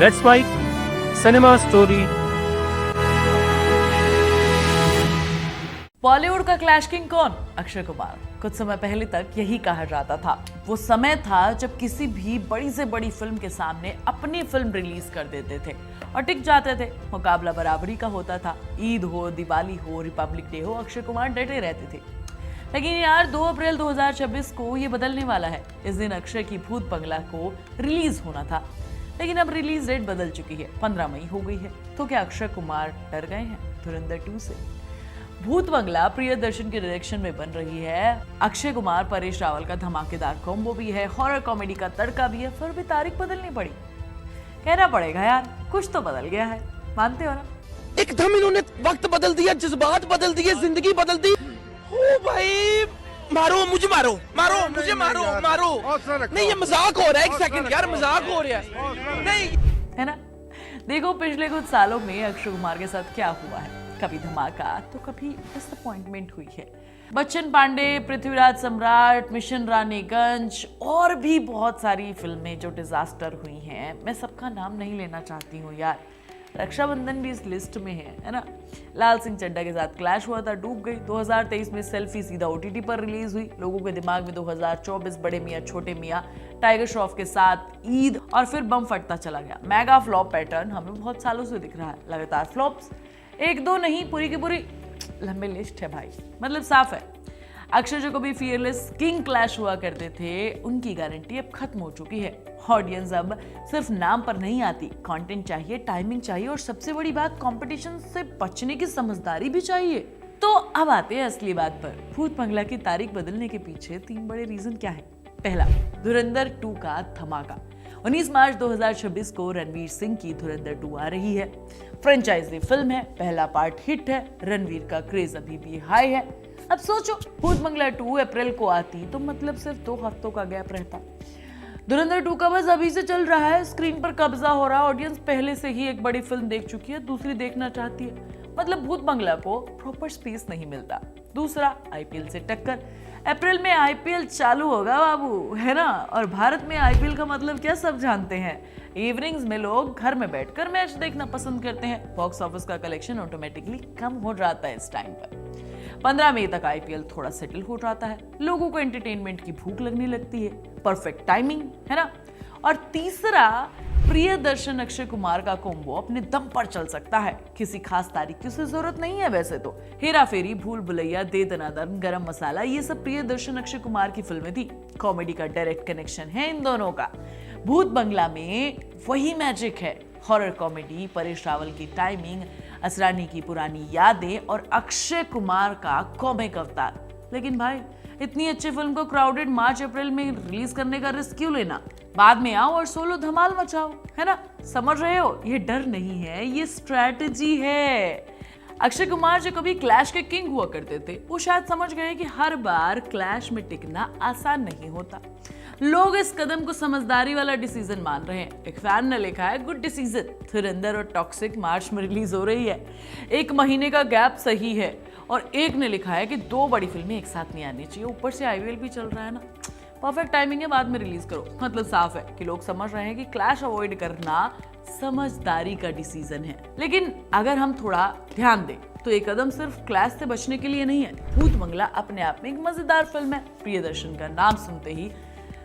Let's write cinema story. Bollywood का clash king कौन? अक्षय कुमार। कुछ समय पहले तक यही कहा जाता था। वो समय था जब किसी भी बड़ी से बड़ी फिल्म के सामने अपनी फिल्म रिलीज कर देते थे और टिक जाते थे। मुकाबला बराबरी का होता था। ईद हो, दिवाली हो, रिपब्लिक डे हो, अक्षय कुमार डटे रहते थे। लेकिन यार 2 अप्रैल 2026 को ये बदलने वाला है। इस दिन अक्षय की भूत बंगला को रिलीज होना था, लेकिन अब रिलीज डेट बदल चुकी है, 15 मई हो गई है। तो क्या अक्षय कुमार डर गए हैं धुरंधर 2 से? भूत बंगला प्रियदर्शन के डायरेक्शन में बन रही है। अक्षय कुमार परेश रावल का धमाकेदार कॉम्बो भी है, हॉरर कॉमेडी का तड़का भी है, फिर भी तारीख बदलनी पड़ी। कहना पड़ेगा यार, कुछ तो बदल गया है, मानते हो ना? एकदम इन्होंने वक्त बदल दिया, जज्बात बदल दिए, जिंदगी बदल दी। ओ भाई, मारो मुझे, मारो मारो मुझे, मारो मारो। नहीं, ये मजाक हो रहा है। एक सेकंड यार, मजाक हो रहा है। नहीं, है ना? देखो पिछले कुछ सालों में अक्षय कुमार के साथ क्या हुआ है। कभी धमाका तो कभी डिसअपॉइंटमेंट हुई है। बच्चन पांडे, पृथ्वीराज सम्राट, मिशन रानीगंज और भी बहुत सारी फिल्में जो डिजास्टर हुई हैं। मैं सबका नाम नहीं लेना चाहती हूँ यार। रक्षाबंधन भी इस लिस्ट में है ना? लाल सिंह चड्ढा के साथ क्लैश हुआ था, डूब गई। 2023 में सेल्फी सीधा OTT पर रिलीज हुई। लोगों के दिमाग में 2024 बड़े मियाँ छोटे मियाँ, टाइगर श्रॉफ के साथ ईद और फिर बम फटता चला गया। मेगा फ्लॉप पैटर्न हमें बहुत सालों से दिख रहा है। लगातार फ्लॉप्स, 1-2 नहीं, पूरी की पूरी लंबी लिस्ट है भाई। मतलब साफ है, अक्षय जो कभी फियरलेस किंग क्लैश हुआ करते थे, उनकी गारंटी अब खत्म हो चुकी है। ऑडियंस अब सिर्फ नाम पर नहीं आती, कंटेंट चाहिए, टाइमिंग चाहिए और सबसे बड़ी बात, कंपटीशन से बचने की समझदारी भी चाहिए। तो अब आते हैं असली बात पर। भूत बंगला की तारीख बदलने के पीछे 3 बड़े रीजन क्या है? पहला, धुरंधर 2 का धमाका। 19 मार्च 2026 को रणवीर सिंह की धुरंधर 2 आ रही है। फ्रेंचाइजी फिल्म है, पहला पार्ट हिट है, रणवीर का क्रेज अभी भी हाई है। अब सोचो, भूत बंगला 2 अप्रैल को आती तो मतलब सिर्फ 2 हफ्तों का गैप रहता। धुरंधर 2 का बस अभी से चल रहा है, स्क्रीन पर कब्जा हो रहा है। ऑडियंस पहले से ही एक बड़ी फिल्म देख चुकी है, दूसरी देखना चाहती है। मतलब भूत बंगला को प्रॉपर स्पेस नहीं मिलता। दूसरा, IPL से टक्कर। अप्रैल में IPL चालू होगा बाबू, है ना? और भारत में IPL का मतलब क्या सब जानते हैं। इवनिंग्स में लोग घर में बैठकर मैच देखना पसंद करते हैं। बॉक्स ऑफिस का कलेक्शन ऑटोमेटिकली कम हो जाता है इस टाइम पर। 15 मई तक IPL थोड़ा सेटल हो जाता है, लोगों को एंटरटेनमेंट की भूख लगने लगती है। परफेक्ट टाइमिंग, है ना? और तीसरा, प्रियदर्शन अक्षय कुमार का कॉम्बो अपने दम पर चल सकता है। किसी खास तारीख की उसे जरूरत नहीं है। वैसे तो हेरा फेरी, भूल भुलैया, दे दनादन, गरम मसाला, ये सब प्रियदर्शन अक्षय कुमार की फिल्में थी। कॉमेडी का डायरेक्ट कनेक्शन है इन दोनों का। भूत बंगला में वही मैजिक है, हॉरर कॉमेडी, परेश रावल की टाइमिंग, असरानी की पुरानी यादें और अक्षय कुमार का कॉमिक अवतार। लेकिन भाई, इतनी अच्छी फिल्म को क्राउडेड मार्च अप्रैल में रिलीज करने का रिस्क क्यों लेना? बाद में आओ और सोलो धमाल मचाओ, है ना? समझ रहे हो? ये डर नहीं है, ये स्ट्रैटेजी है। अक्षय कुमार जो कभी क्लैश के किंग हुआ करते थे, वो शायद समझ गए कि हर बार क्लैश में टिकना आसान नहीं होता। लोग इस कदम को समझदारी वाला डिसीजन मान रहे हैं। एक फैन ने लिखा है, गुड डिसीजन। धुरंधर और टॉक्सिक मार्च में रिलीज हो रही है, 1 महीने का गैप सही है। और एक ने लिखा है कि 2 बड़ी फिल्में एक साथ नहीं आनी चाहिए, ऊपर से IPL भी चल रहा है ना, परफेक्ट टाइमिंग है, बाद में रिलीज करो। मतलब साफ है कि लोग समझ रहे हैं कि क्लैश अवॉइड करना समझदारी का डिसीजन है। लेकिन अगर हम थोड़ा ध्यान दें तो ये कदम सिर्फ क्लैश से बचने के लिए नहीं है। भूत बंगला अपने आप में एक मजेदार फिल्म है। प्रियदर्शन का नाम सुनते ही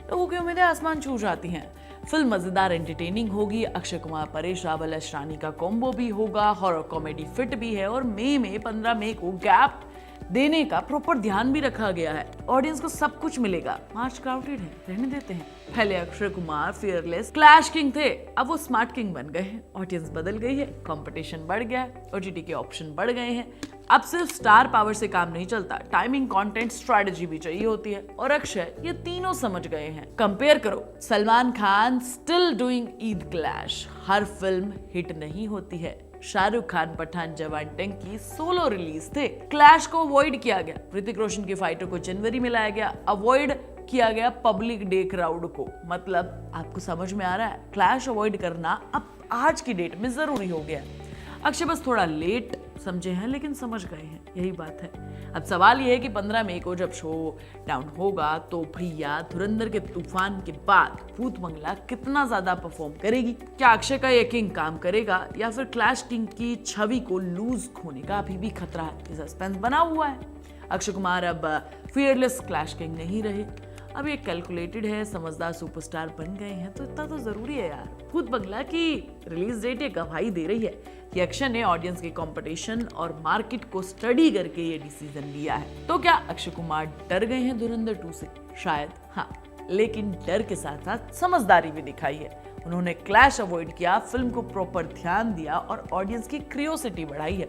लोगों की उम्मीदें आसमान छू जाती हैं। फिल्म मजेदार एंटरटेनिंग होगी। अक्षय कुमार, परेश रावल, असरानी का कॉम्बो भी होगा, हॉरर कॉमेडी फिट भी है और मई में 15 मई को गैप देने का प्रॉपर ध्यान भी रखा गया है। ऑडियंस को सब कुछ मिलेगा। मार्च क्राउडेड है, रहने देते हैं। पहले Akshay Kumar fearless clash king थे, अब वो स्मार्ट किंग बन गए हैं। ऑडियंस बदल गई है, कंपटीशन बढ़ गया है, OTT के ऑप्शन बढ़ गए हैं। अब सिर्फ स्टार पावर से काम नहीं चलता, टाइमिंग, कंटेंट, स्ट्रेटजी भी चाहिए होती है। और अक्षय ये तीनों समझ गए हैं। कंपेयर करो, Salman Khan still doing Eid clash. हर फिल्म हिट नहीं होती है। शाहरुख खान पठान, जवान, टंकी सोलो रिलीज थे, क्लैश को अवॉइड किया गया। ऋतिक रोशन के फाइटर को जनवरी में लाया गया, अवॉइड किया गया पब्लिक डे क्राउड को। मतलब आपको समझ में आ रहा है, क्लैश अवॉइड करना अब आज की डेट में जरूरी हो गया। अक्षय बस थोड़ा लेट समझे हैं लेकिन समझ गए हैं, यही बात है। अब सवाल यह है कि 15 मई को जब शो डाउन होगा तो भैया धुरंधर के तूफान के बाद भूत बंगला कितना ज्यादा परफॉर्म करेगी। क्या अक्षय का ये किंग काम करेगा या फिर क्लैश किंग की छवि को लूज होने का अभी भी खतरा है, ये सस्पेंस बना हुआ है। अक्षय कुमार अब फियरलेस क्लैश किंग नहीं रहे, अब ये कैलकुलेटेड है, समझदार सुपरस्टार बन गए हैं, तो इतना तो जरूरी है यार। भूत बंगला की रिलीज डेट ये गवाही दे रही है कि अक्षय ने ऑडियंस के कंपटीशन और मार्केट को स्टडी करके ये डिसीजन लिया है। तो क्या अक्षय कुमार डर गए हैं धुरंधर 2 से? शायद हाँ, लेकिन डर के साथ साथ समझदारी भी दिखाई है। उन्होंने क्लैश अवॉइड किया, फिल्म को प्रॉपर ध्यान दिया और ऑडियंस की क्यूरियोसिटी बढ़ाई है।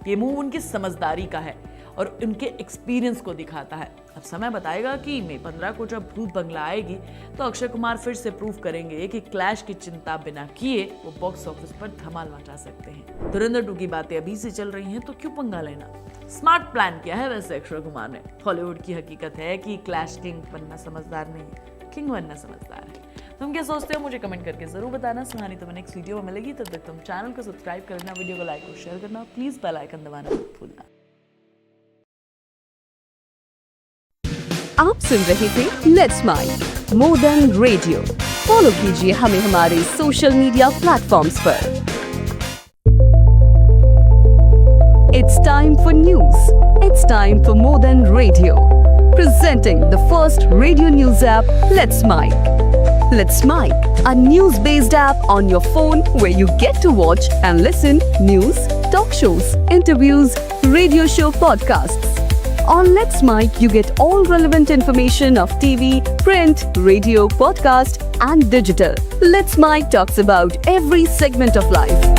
ये मूव उनकी समझदारी का है और उनके एक्सपीरियंस को दिखाता है। अब समय बताएगा कि मई 15 को जब भूत बंगला आएगी तो अक्षय कुमार फिर से प्रूव करेंगे कि क्लैश की चिंता बिना किए वो बॉक्स ऑफिस पर धमाल मचा सकते हैं। धुरंधर 2 की बातें अभी से चल रही हैं तो क्यों पंगा लेना? स्मार्ट प्लान किया है वैसे अक्षय कुमार ने। बॉलीवुड की हकीकत है कि क्लैश किंग बनना समझदार नहीं, किंग बनना समझदार है। तुम क्या सोचते हो मुझे कमेंट करके जरूर बताना। सुहानी तुम्हें नेक्स्ट वीडियो में मिलेगी, तब तक तुम चैनल को सब्सक्राइब करना, वीडियो को लाइक और शेयर करना, प्लीज बेल आइकन दबाना मत भूलना। आप सुन रहे थे let's Mike more than radio. Follow कीजिए हमें हमारे सोशल मीडिया प्लेटफॉर्म्स पर। It's time for news, it's time for more than radio, presenting the first radio news app let's Mike. Let's Mike, a news-based app on your phone where you get to watch and listen news, talk shows, interviews, radio show podcasts. On Let's Mike, you get all relevant information of TV, print, radio, podcast, and digital. Let's Mike talks about every segment of life.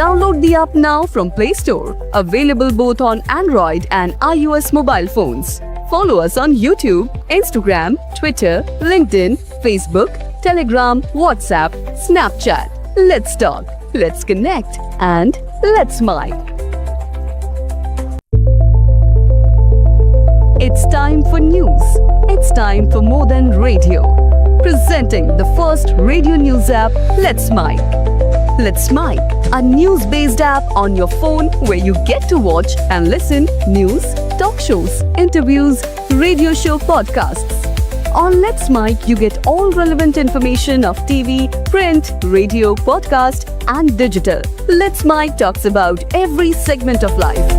Download the app now from Play Store. Available both on Android and iOS mobile phones. Follow us on YouTube, Instagram, Twitter, LinkedIn, Facebook, Telegram, WhatsApp, Snapchat. Let's talk, let's connect, and let's Mike. It's time for news. It's time for more than radio. Presenting the first radio news app, Let's Mike. Let's Mike, a news-based app on your phone where you get to watch and listen news, talk shows, interviews, radio show podcasts. On Let's Mike, you get all relevant information of TV, print, radio, podcast, and digital. Let's Mike talks about every segment of life.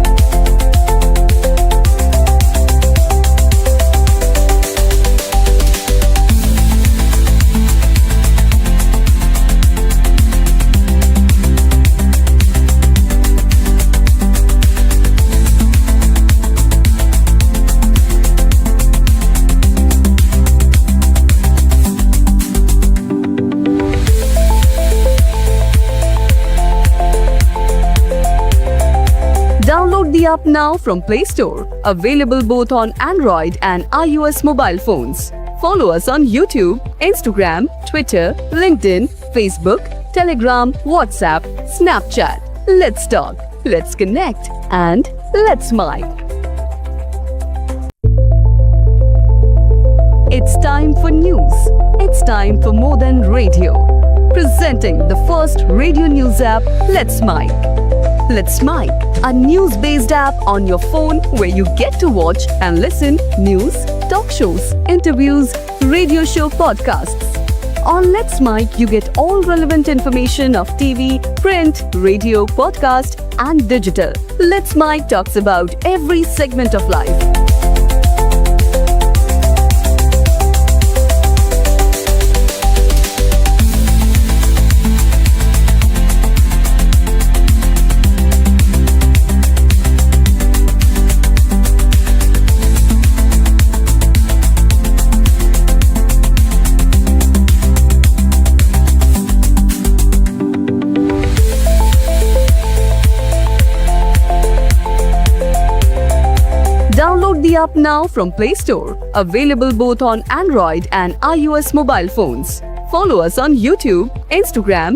Download the app now from Play Store. Available both on Android and iOS mobile phones. Follow us on YouTube, Instagram, Twitter, LinkedIn, Facebook, Telegram, WhatsApp, Snapchat. Let's talk, let's connect, and let's Mike. It's time for news. It's time for more than radio. Presenting the first radio news app, Let's Mike. Let's Mike, a news-based app on your phone where you get to watch and listen news, talk shows, interviews, radio show podcasts. On Let's Mike, you get all relevant information of TV, print, radio, podcast, and digital. Let's Mike talks about every segment of life. the app now from Play Store. Available both on Android and iOS mobile phones. Follow us on YouTube, Instagram,